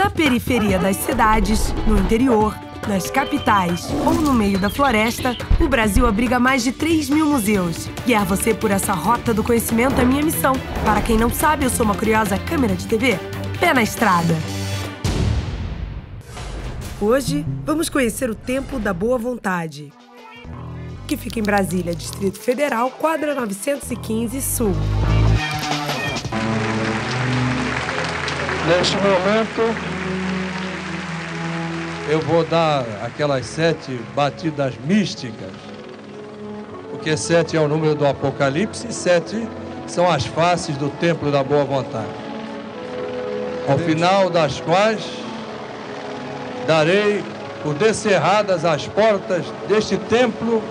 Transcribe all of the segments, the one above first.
Na periferia das cidades, no interior, nas capitais ou no meio da floresta, o Brasil abriga mais de 3.000 museus. Guiar você por essa rota do conhecimento é minha missão. Para quem não sabe, eu sou uma curiosa câmera de TV. Pé na estrada! Hoje, vamos conhecer o Templo da Boa Vontade, que fica em Brasília, Distrito Federal, quadra 915 Sul. Neste momento, eu vou dar aquelas 7 batidas místicas, porque 7 é o número do Apocalipse e 7 são as faces do Templo da Boa Vontade, ao final das quais darei por descerradas as portas deste templo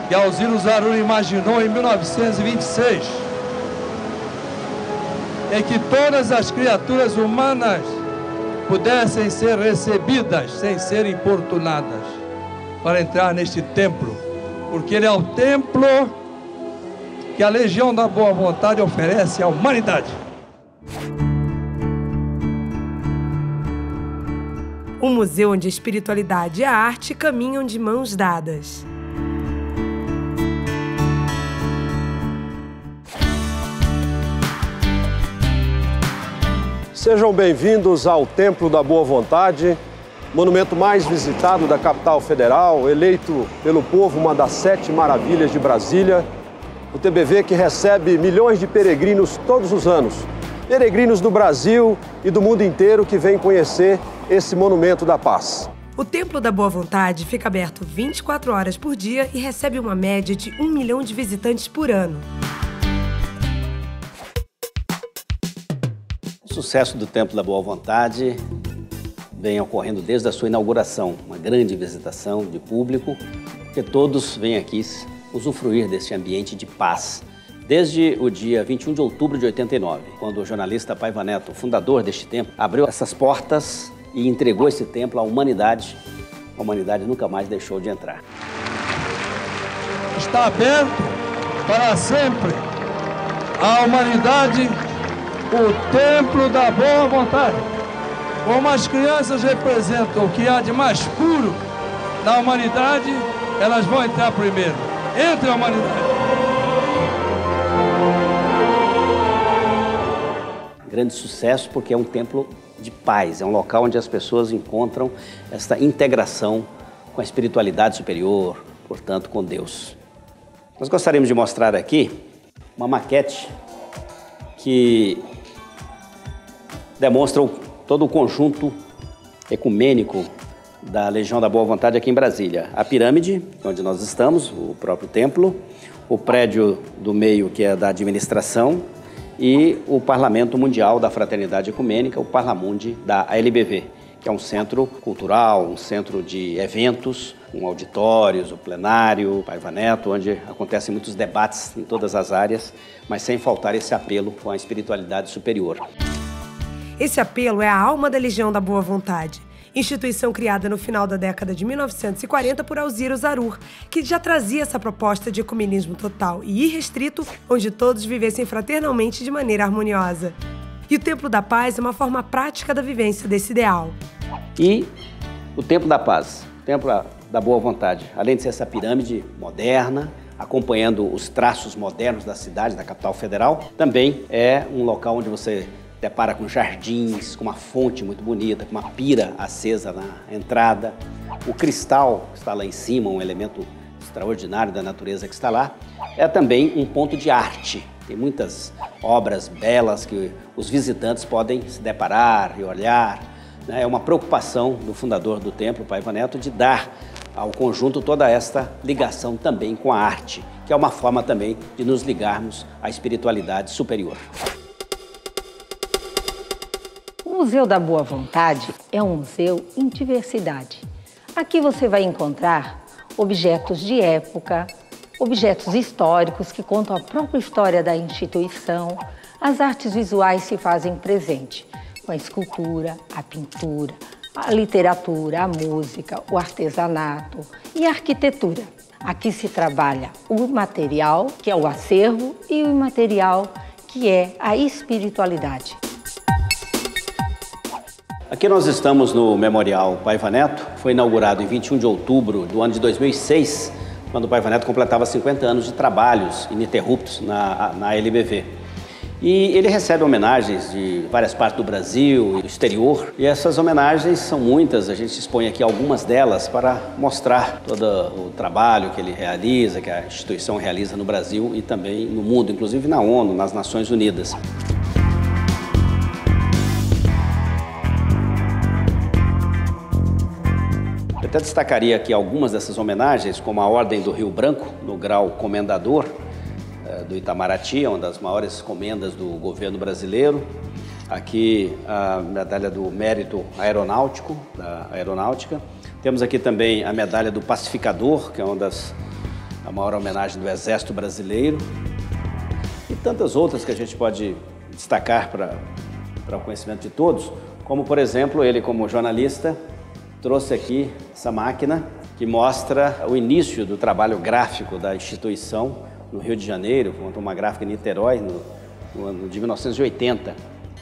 que Alzira Zarur imaginou em 1926, em que todas as criaturas humanas pudessem ser recebidas sem serem importunadas para entrar neste templo, porque ele é o templo que a Legião da Boa Vontade oferece à humanidade. Um museu onde a espiritualidade e a arte caminham de mãos dadas. Sejam bem-vindos ao Templo da Boa Vontade, monumento mais visitado da capital federal, eleito pelo povo uma das 7 maravilhas de Brasília. O TBV que recebe milhões de peregrinos todos os anos. Peregrinos do Brasil e do mundo inteiro que vêm conhecer esse monumento da paz. O Templo da Boa Vontade fica aberto 24 horas por dia e recebe uma média de 1 milhão de visitantes por ano. O sucesso do Templo da Boa Vontade vem ocorrendo desde a sua inauguração, uma grande visitação de público, porque todos vêm aqui usufruir desse ambiente de paz. Desde o dia 21 de outubro de 89, quando o jornalista Paiva Neto, fundador deste templo, abriu essas portas e entregou esse templo à humanidade, a humanidade nunca mais deixou de entrar. Está aberto para sempre à humanidade o Templo da Boa Vontade. Como as crianças representam o que há de mais puro na humanidade, elas vão entrar primeiro. Entre a humanidade. Grande sucesso porque é um templo de paz, é um local onde as pessoas encontram esta integração com a espiritualidade superior, portanto com Deus. Nós gostaríamos de mostrar aqui uma maquete que demonstra todo o conjunto ecumênico da Legião da Boa Vontade aqui em Brasília. A pirâmide, onde nós estamos, o próprio templo, o prédio do meio, que é da administração, e o Parlamento Mundial da Fraternidade Ecumênica, o Parlamundi da ALBV, que é um centro cultural, um centro de eventos, com auditórios, o plenário, o Paiva Neto, onde acontecem muitos debates em todas as áreas, mas sem faltar esse apelo com a espiritualidade superior. Esse apelo é a alma da Legião da Boa Vontade, instituição criada no final da década de 1940 por Alzira Zarur, que já trazia essa proposta de ecumenismo total e irrestrito, onde todos vivessem fraternalmente de maneira harmoniosa. E o Templo da Paz é uma forma prática da vivência desse ideal. E o Templo da Paz, o Templo da Boa Vontade, além de ser essa pirâmide moderna, acompanhando os traços modernos da cidade, da capital federal, também é um local onde você depara com jardins, com uma fonte muito bonita, com uma pira acesa na entrada. O cristal que está lá em cima, um elemento extraordinário da natureza que está lá, é também um ponto de arte. Tem muitas obras belas que os visitantes podem se deparar e olhar. É uma preocupação do fundador do templo, Paiva Neto, de dar ao conjunto toda esta ligação também com a arte, que é uma forma também de nos ligarmos à espiritualidade superior. O Museu da Boa Vontade é um museu em diversidade. Aqui você vai encontrar objetos de época, objetos históricos que contam a própria história da instituição. As artes visuais se fazem presente com a escultura, a pintura, a literatura, a música, o artesanato e a arquitetura. Aqui se trabalha o material, que é o acervo, e o imaterial, que é a espiritualidade. Aqui nós estamos no Memorial Paiva Neto, foi inaugurado em 21 de outubro do ano de 2006, quando o Paiva Neto completava 50 anos de trabalhos ininterruptos na LBV. E ele recebe homenagens de várias partes do Brasil e do exterior. E essas homenagens são muitas, a gente expõe aqui algumas delas para mostrar todo o trabalho que ele realiza, que a instituição realiza no Brasil e também no mundo, inclusive na ONU, nas Nações Unidas. Eu até destacaria aqui algumas dessas homenagens, como a Ordem do Rio Branco, no grau Comendador, do Itamaraty, uma das maiores comendas do governo brasileiro. Aqui a medalha do Mérito Aeronáutico, da Aeronáutica. Temos aqui também a medalha do Pacificador, que é a maior homenagem do Exército Brasileiro. E tantas outras que a gente pode destacar para o conhecimento de todos, como, por exemplo, ele como jornalista trouxe aqui essa máquina que mostra o início do trabalho gráfico da instituição no Rio de Janeiro, montou uma gráfica em Niterói, no ano de 1980.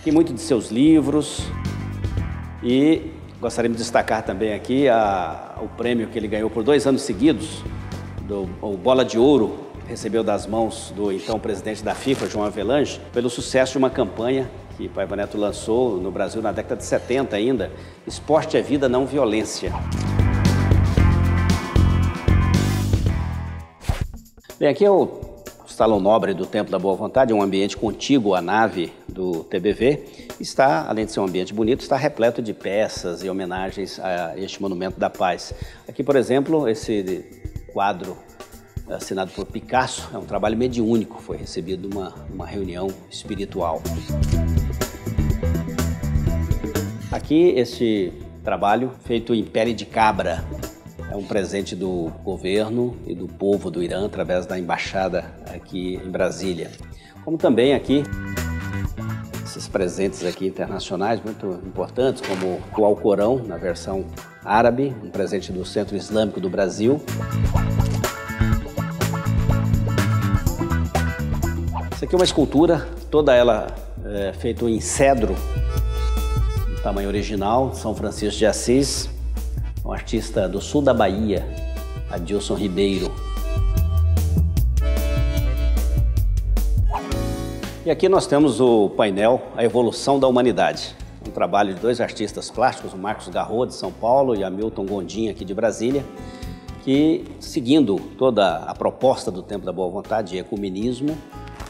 Tem muito de seus livros e gostaríamos de destacar também aqui o prêmio que ele ganhou por 2 anos seguidos, o Bola de Ouro, recebeu das mãos do então presidente da FIFA, João Avelange, pelo sucesso de uma campanha que Paiva Neto lançou no Brasil na década de 70 ainda, Esporte é Vida, Não Violência. Bem, aqui é o Salão Nobre do Templo da Boa Vontade, um ambiente contíguo à nave do TBV. Está, além de ser um ambiente bonito, está repleto de peças e homenagens a este Monumento da Paz. Aqui, por exemplo, esse quadro assinado por Picasso é um trabalho mediúnico, foi recebido numa reunião espiritual. Aqui, este trabalho feito em pele de cabra. É um presente do governo e do povo do Irã através da embaixada aqui em Brasília. Como também aqui, esses presentes aqui internacionais muito importantes, como o Alcorão, na versão árabe, um presente do Centro Islâmico do Brasil. Essa aqui é uma escultura, toda ela feita em cedro, no tamanho original, São Francisco de Assis. Um artista do sul da Bahia, Adilson Ribeiro. E aqui nós temos o painel A Evolução da Humanidade, um trabalho de 2 artistas plásticos, o Marcos Garrod, de São Paulo, e a Milton Gondim, aqui de Brasília, que, seguindo toda a proposta do Templo da Boa Vontade de ecumenismo,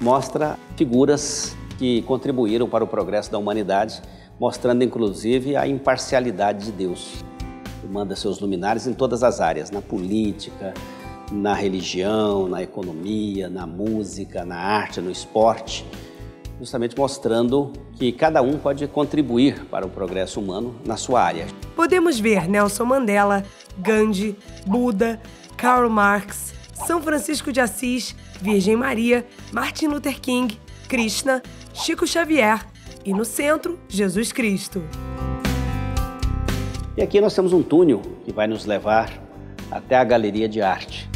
mostra figuras que contribuíram para o progresso da humanidade, mostrando inclusive a imparcialidade de Deus. Manda seus luminares em todas as áreas, na política, na religião, na economia, na música, na arte, no esporte, justamente mostrando que cada um pode contribuir para o progresso humano na sua área. Podemos ver Nelson Mandela, Gandhi, Buda, Karl Marx, São Francisco de Assis, Virgem Maria, Martin Luther King, Krishna, Chico Xavier e, no centro, Jesus Cristo. E aqui nós temos um túnel que vai nos levar até a Galeria de Arte.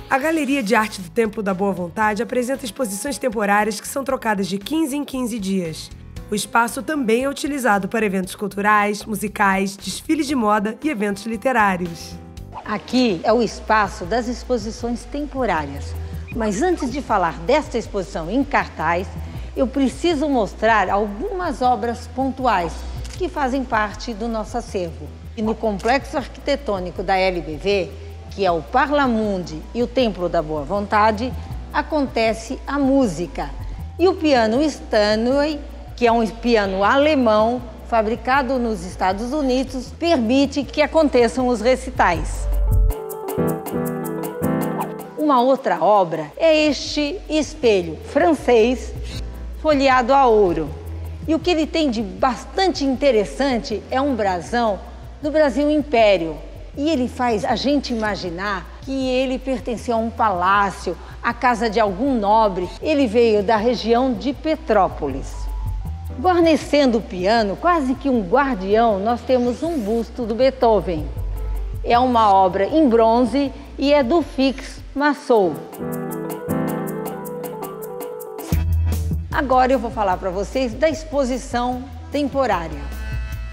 A Galeria de Arte do Templo da Boa Vontade apresenta exposições temporárias que são trocadas de 15 em 15 dias. O espaço também é utilizado para eventos culturais, musicais, desfiles de moda e eventos literários. Aqui é o espaço das exposições temporárias. Mas antes de falar desta exposição em cartaz, eu preciso mostrar algumas obras pontuais que fazem parte do nosso acervo. E no complexo arquitetônico da LBV, que é o Parlamundi e o Templo da Boa Vontade, acontece a música. E o piano Steinway, que é um piano alemão fabricado nos Estados Unidos, permite que aconteçam os recitais. Uma outra obra é este espelho francês folheado a ouro. E o que ele tem de bastante interessante é um brasão do Brasil Império. E ele faz a gente imaginar que ele pertencia a um palácio, à casa de algum nobre. Ele veio da região de Petrópolis. Guarnecendo o piano, quase que um guardião, nós temos um busto do Beethoven. É uma obra em bronze e é do Fix Massou. Agora eu vou falar para vocês da exposição temporária.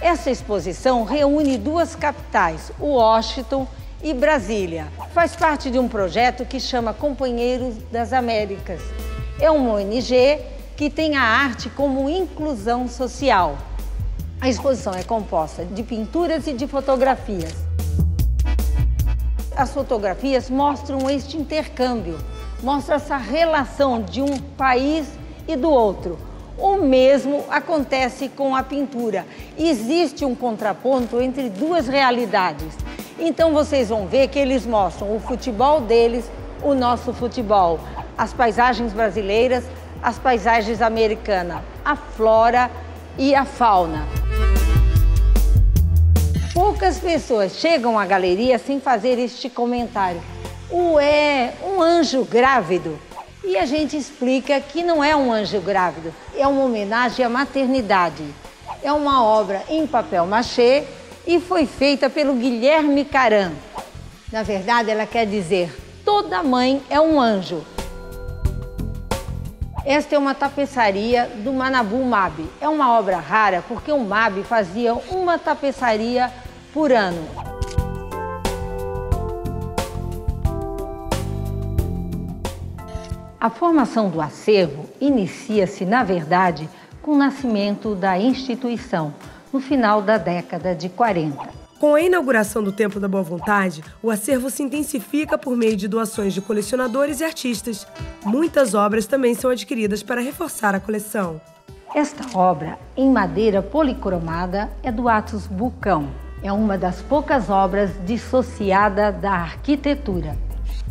Essa exposição reúne duas capitais, Washington e Brasília. Faz parte de um projeto que chama Companheiros das Américas. É uma ONG que tem a arte como inclusão social. A exposição é composta de pinturas e de fotografias. As fotografias mostram este intercâmbio, mostram essa relação de um país e do outro. O mesmo acontece com a pintura. Existe um contraponto entre duas realidades. Então vocês vão ver que eles mostram o futebol deles, o nosso futebol, as paisagens brasileiras, as paisagens americanas, a flora e a fauna. Poucas pessoas chegam à galeria sem fazer este comentário. Ué, um anjo grávido? E a gente explica que não é um anjo grávido, é uma homenagem à maternidade. É uma obra em papel machê e foi feita pelo Guilherme Caran. Na verdade, ela quer dizer, toda mãe é um anjo. Esta é uma tapeçaria do Manabu Mab. É uma obra rara porque o Mab fazia uma tapeçaria por ano. A formação do acervo inicia-se, na verdade, com o nascimento da instituição, no final da década de 40. Com a inauguração do Templo da Boa Vontade, o acervo se intensifica por meio de doações de colecionadores e artistas. Muitas obras também são adquiridas para reforçar a coleção. Esta obra, em madeira policromada, é do Atos Bucão. É uma das poucas obras dissociada da arquitetura.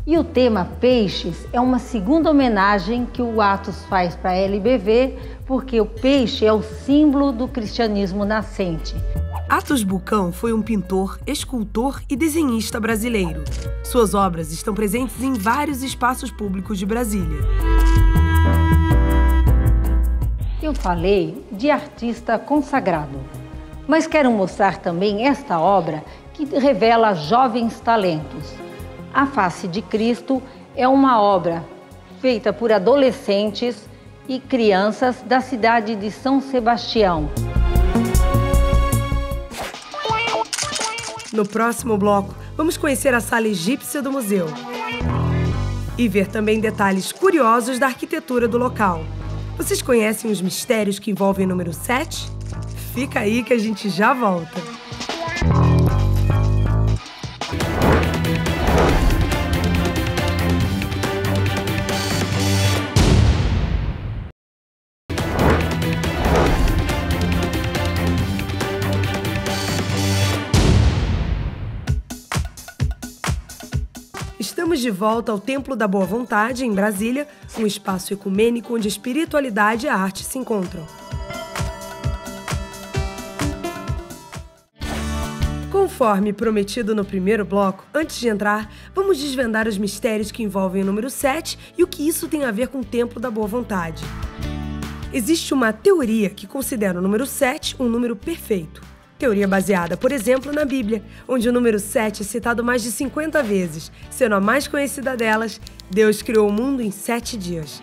E o tema Peixes é uma segunda homenagem que o Atos faz para a LBV, porque o peixe é o símbolo do cristianismo nascente. Atos Bucão foi um pintor, escultor e desenhista brasileiro. Suas obras estão presentes em vários espaços públicos de Brasília. Eu falei de artista consagrado, mas quero mostrar também esta obra que revela jovens talentos. A Face de Cristo é uma obra feita por adolescentes e crianças da cidade de São Sebastião. No próximo bloco, vamos conhecer a sala egípcia do museu e ver também detalhes curiosos da arquitetura do local. Vocês conhecem os mistérios que envolvem o número 7? Fica aí que a gente já volta. Estamos de volta ao Templo da Boa Vontade, em Brasília, um espaço ecumênico onde a espiritualidade e a arte se encontram. Conforme prometido no primeiro bloco, antes de entrar, vamos desvendar os mistérios que envolvem o número 7 e o que isso tem a ver com o Templo da Boa Vontade. Existe uma teoria que considera o número 7 um número perfeito. Teoria baseada, por exemplo, na Bíblia, onde o número 7 é citado mais de 50 vezes, sendo a mais conhecida delas, Deus criou o mundo em 7 dias.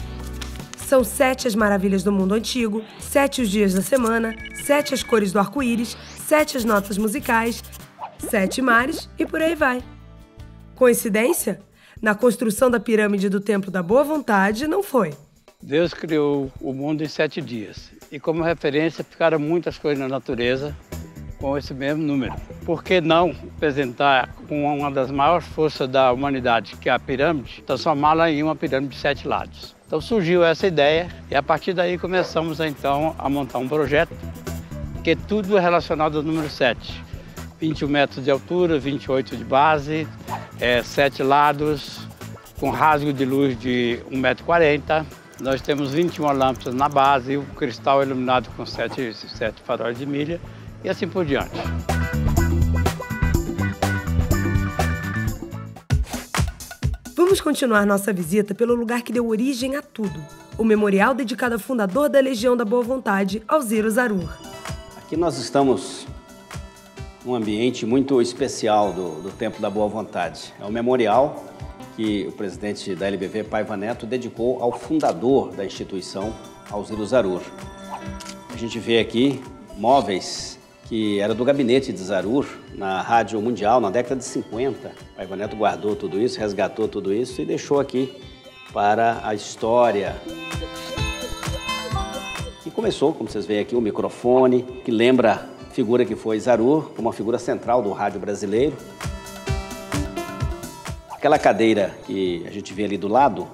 São 7 as maravilhas do mundo antigo, 7 os dias da semana, 7 as cores do arco-íris, 7 as notas musicais, 7 mares e por aí vai. Coincidência? Na construção da pirâmide do Templo da Boa Vontade, não foi. Deus criou o mundo em 7 dias. E como referência ficaram muitas coisas na natureza com esse mesmo número. Por que não apresentar com uma das maiores forças da humanidade, que é a pirâmide, transformá-la em uma pirâmide de 7 lados? Então surgiu essa ideia e a partir daí começamos então a montar um projeto que tudo é relacionado ao número 7. 21 metros de altura, 28 de base, 7 lados, com rasgo de luz de 1,40 m. Nós temos 21 lâmpadas na base e o cristal iluminado com 7 faróis de milha e assim por diante. Vamos continuar nossa visita pelo lugar que deu origem a tudo, o memorial dedicado ao fundador da Legião da Boa Vontade, Alziro Zarur. Aqui nós estamos num ambiente muito especial do Templo da Boa Vontade. É um memorial que o presidente da LBV, Paiva Neto, dedicou ao fundador da instituição, Alziro Zarur. A gente vê aqui móveis que era do gabinete de Zarur, na Rádio Mundial, na década de 50. O Paiva Neto guardou tudo isso, resgatou tudo isso e deixou aqui para a história. E começou, como vocês veem aqui, o microfone, que lembra a figura que foi Zarur, uma figura central do rádio brasileiro. Aquela cadeira que a gente vê ali do lado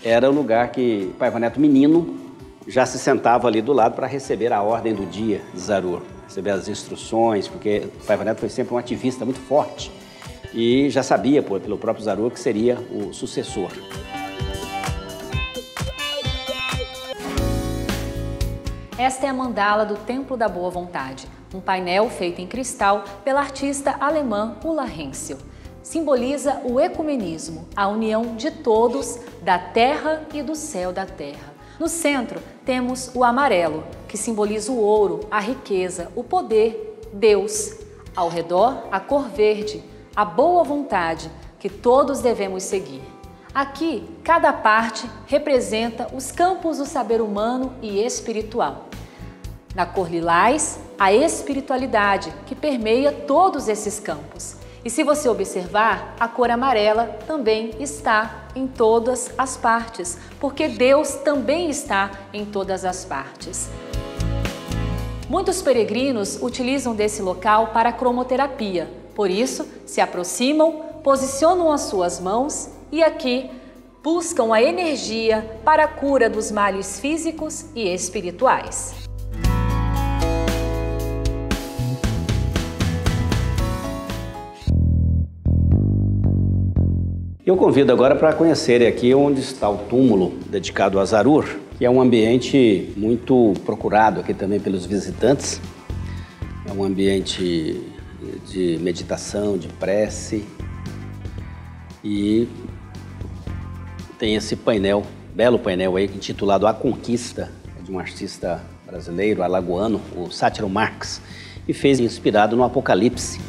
era o lugar que Paiva Neto menino já se sentava ali do lado para receber a ordem do dia de Zarur, receber as instruções, porque Paiva Neto foi sempre um ativista muito forte e já sabia pelo próprio Zarur que seria o sucessor. Esta é a mandala do Templo da Boa Vontade, um painel feito em cristal pela artista alemã Ulla Henschel. Simboliza o ecumenismo, a união de todos, da terra e do céu da terra. No centro, temos o amarelo, que simboliza o ouro, a riqueza, o poder, Deus. Ao redor, a cor verde, a boa vontade, que todos devemos seguir. Aqui, cada parte representa os campos do saber humano e espiritual. Na cor lilás, a espiritualidade, que permeia todos esses campos. E se você observar, a cor amarela também está em todas as partes, porque Deus também está em todas as partes. Muitos peregrinos utilizam desse local para cromoterapia, por isso se aproximam, posicionam as suas mãos e aqui buscam a energia para a cura dos males físicos e espirituais. Eu convido agora para conhecerem aqui onde está o túmulo dedicado a Zarur, que é um ambiente muito procurado aqui também pelos visitantes. É um ambiente de meditação, de prece e tem esse painel, belo painel aí, intitulado A Conquista, de um artista brasileiro, alagoano, o Sátiro Marx, e fez inspirado no Apocalipse,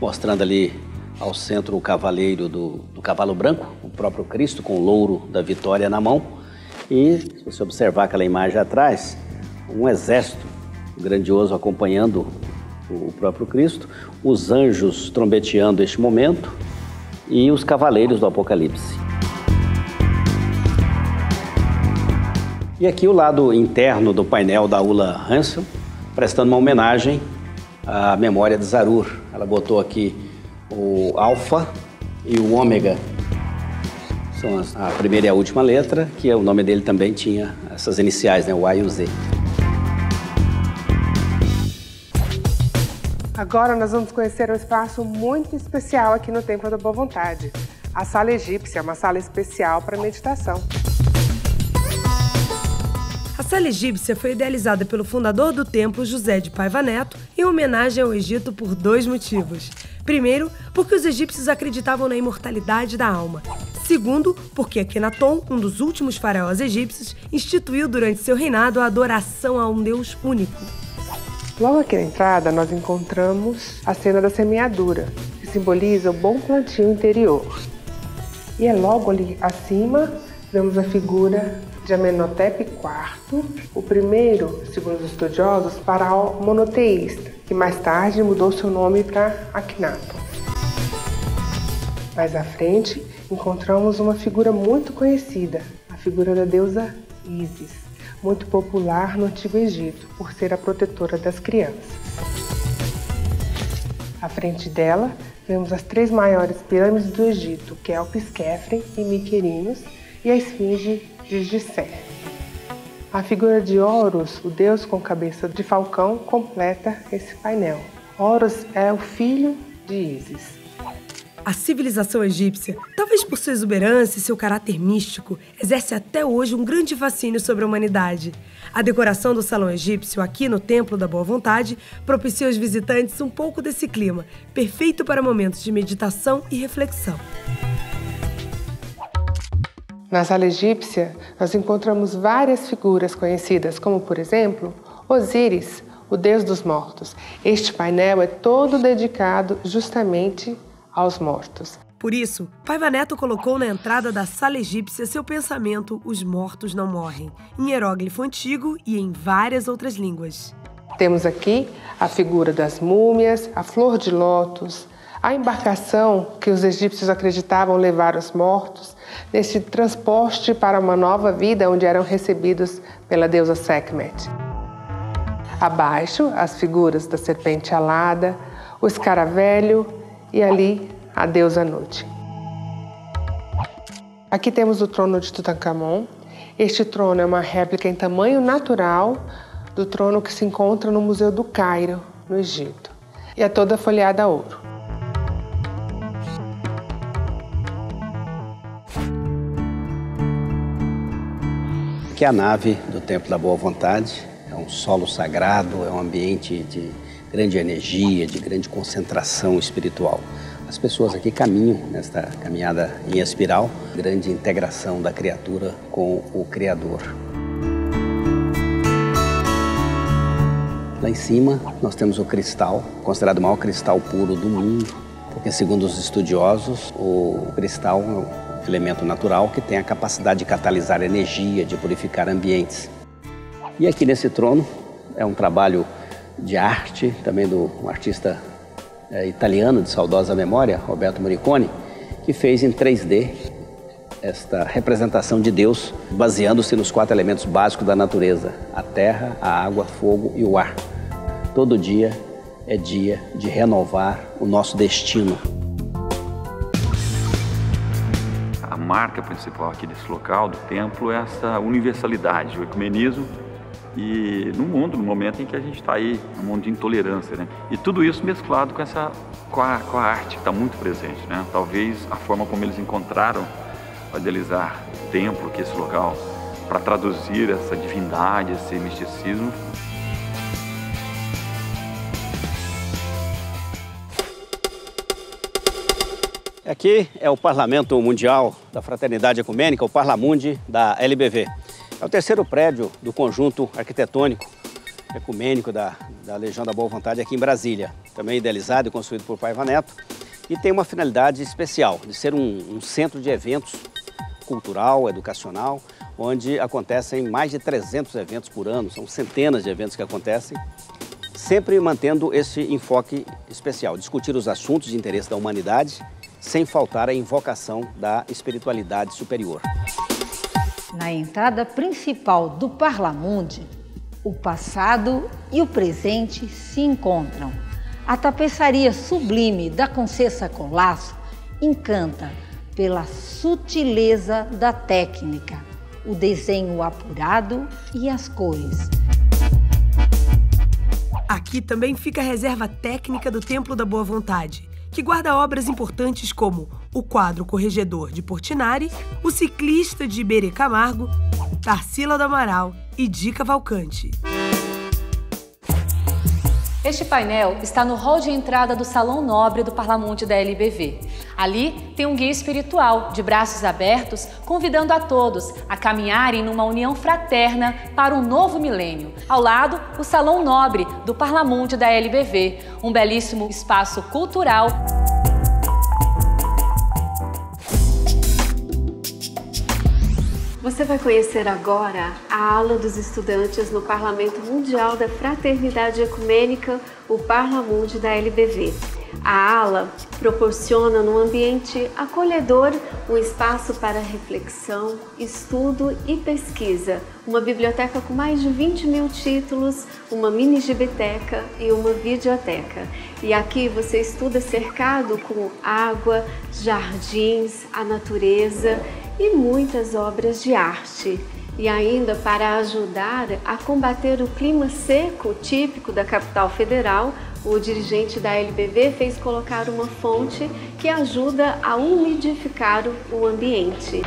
mostrando ali ao centro o cavaleiro do cavalo branco, o próprio Cristo com o louro da vitória na mão. E, se você observar aquela imagem atrás, um exército grandioso acompanhando o próprio Cristo, os anjos trombeteando este momento e os cavaleiros do Apocalipse. E aqui o lado interno do painel da Ulla Henschel, prestando uma homenagem à memória de Zarur. Ela botou aqui o alfa e o ômega. São a primeira e a última letra, que o nome dele também tinha essas iniciais, né? O A e o Z. Agora nós vamos conhecer um espaço muito especial aqui no Templo da Boa Vontade. A Sala Egípcia, uma sala especial para meditação. A Sala Egípcia foi idealizada pelo fundador do templo, José de Paiva Neto, em homenagem ao Egito por 2 motivos. Primeiro, porque os egípcios acreditavam na imortalidade da alma. Segundo, porque Akhenaton, um dos últimos faraós egípcios, instituiu durante seu reinado a adoração a um Deus único. Logo aqui na entrada, nós encontramos a cena da semeadura, que simboliza o bom plantio interior. E é logo ali acima, vemos a figura de Amenhotep IV, o primeiro, segundo os estudiosos, faraó monoteísta, que mais tarde mudou seu nome para Akhenaton. Mais à frente, encontramos uma figura muito conhecida, a figura da deusa Ísis, muito popular no Antigo Egito, por ser a protetora das crianças. À frente dela, vemos as 3 maiores pirâmides do Egito, Kelpis, Khafre e Mycerinos, e a esfinge de Gizé. A figura de Horus, o deus com cabeça de falcão, completa esse painel. Horus é o filho de Ísis. A civilização egípcia, talvez por sua exuberância e seu caráter místico, exerce até hoje um grande fascínio sobre a humanidade. A decoração do Salão Egípcio, aqui no Templo da Boa Vontade, propicia aos visitantes um pouco desse clima, perfeito para momentos de meditação e reflexão. Na Sala Egípcia, nós encontramos várias figuras conhecidas, como, por exemplo, Osíris, o deus dos mortos. Este painel é todo dedicado justamente aos mortos. Por isso, Paiva Neto colocou na entrada da Sala Egípcia seu pensamento "Os mortos não morrem", em hieróglifo antigo e em várias outras línguas. Temos aqui a figura das múmias, a flor de lótus, a embarcação que os egípcios acreditavam levar os mortos neste transporte para uma nova vida onde eram recebidos pela deusa Sekhmet. Abaixo, as figuras da serpente alada, o escaravelho e ali a deusa Nut. Aqui temos o trono de Tutankhamon. Este trono é uma réplica em tamanho natural do trono que se encontra no Museu do Cairo, no Egito. E é toda folheada a ouro. Aqui é a nave do Templo da Boa Vontade. É um solo sagrado, é um ambiente de grande energia, de grande concentração espiritual. As pessoas aqui caminham nesta caminhada em espiral, grande integração da criatura com o Criador. Lá em cima nós temos o cristal, considerado o maior cristal puro do mundo, porque segundo os estudiosos, o cristal é um elemento natural que tem a capacidade de catalisar energia, de purificar ambientes. E aqui nesse trono é um trabalho de arte, também do artista italiano de saudosa memória, Roberto Morricone, que fez em 3D esta representação de Deus, baseando-se nos 4 elementos básicos da natureza: a terra, a água, fogo e o ar. Todo dia é dia de renovar o nosso destino. A marca principal aqui desse local, do templo, é essa universalidade, o ecumenismo, e no momento em que a gente está aí, um mundo de intolerância, né? E tudo isso mesclado com a arte que está muito presente, né? Talvez a forma como eles encontraram para idealizar o templo, que é esse local, para traduzir essa divindade, esse misticismo. Aqui é o Parlamento Mundial da Fraternidade Ecumênica, o Parlamundi da LBV. É o terceiro prédio do conjunto arquitetônico ecumênico da Legião da Boa Vontade aqui em Brasília. Também idealizado e construído por Paiva Neto, e tem uma finalidade especial de ser um centro de eventos cultural, educacional, onde acontecem mais de 300 eventos por ano, são centenas de eventos que acontecem, sempre mantendo esse enfoque especial, discutir os assuntos de interesse da humanidade, sem faltar a invocação da espiritualidade superior. Na entrada principal do Parlamundi, o passado e o presente se encontram. A tapeçaria sublime da Concessa Colasso encanta pela sutileza da técnica, o desenho apurado e as cores. Aqui também fica a reserva técnica do Templo da Boa Vontade, que guarda obras importantes como o quadro Corregedor de Portinari, o Ciclista de Iberê Camargo, Tarsila do Amaral e Di Cavalcante. Este painel está no hall de entrada do Salão Nobre do Parlamundi da LBV. Ali tem um guia espiritual, de braços abertos, convidando a todos a caminharem numa união fraterna para um novo milênio. Ao lado, o Salão Nobre do Parlamundi da LBV, um belíssimo espaço cultural. Você vai conhecer agora a ala dos estudantes no Parlamento Mundial da Fraternidade Ecumênica, o Parlamundi da LBV. A ala proporciona num ambiente acolhedor um espaço para reflexão, estudo e pesquisa, uma biblioteca com mais de 20 mil títulos, uma mini gibiteca e uma videoteca. E aqui você estuda cercado com água, jardins, a natureza e muitas obras de arte. E ainda para ajudar a combater o clima seco típico da capital federal, o dirigente da LBV fez colocar uma fonte que ajuda a umidificar o ambiente.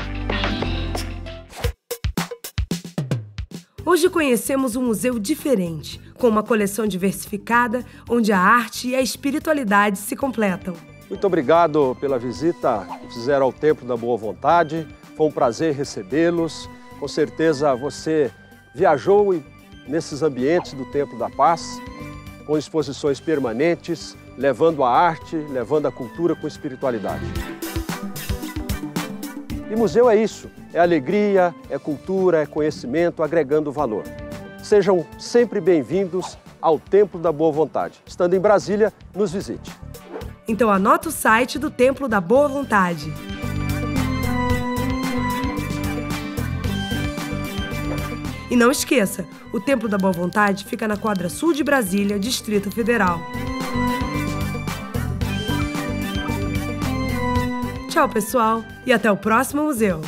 Hoje conhecemos um museu diferente, com uma coleção diversificada, onde a arte e a espiritualidade se completam. Muito obrigado pela visita que fizeram ao Templo da Boa Vontade. Foi um prazer recebê-los. Com certeza você viajou nesses ambientes do Templo da Paz, com exposições permanentes, levando a arte, levando a cultura com espiritualidade. E museu é isso, é alegria, é cultura, é conhecimento, agregando valor. Sejam sempre bem-vindos ao Templo da Boa Vontade. Estando em Brasília, nos visite. Então anota o site do Templo da Boa Vontade. E não esqueça, o Templo da Boa Vontade fica na quadra sul de Brasília, Distrito Federal. Tchau, pessoal, e até o próximo museu!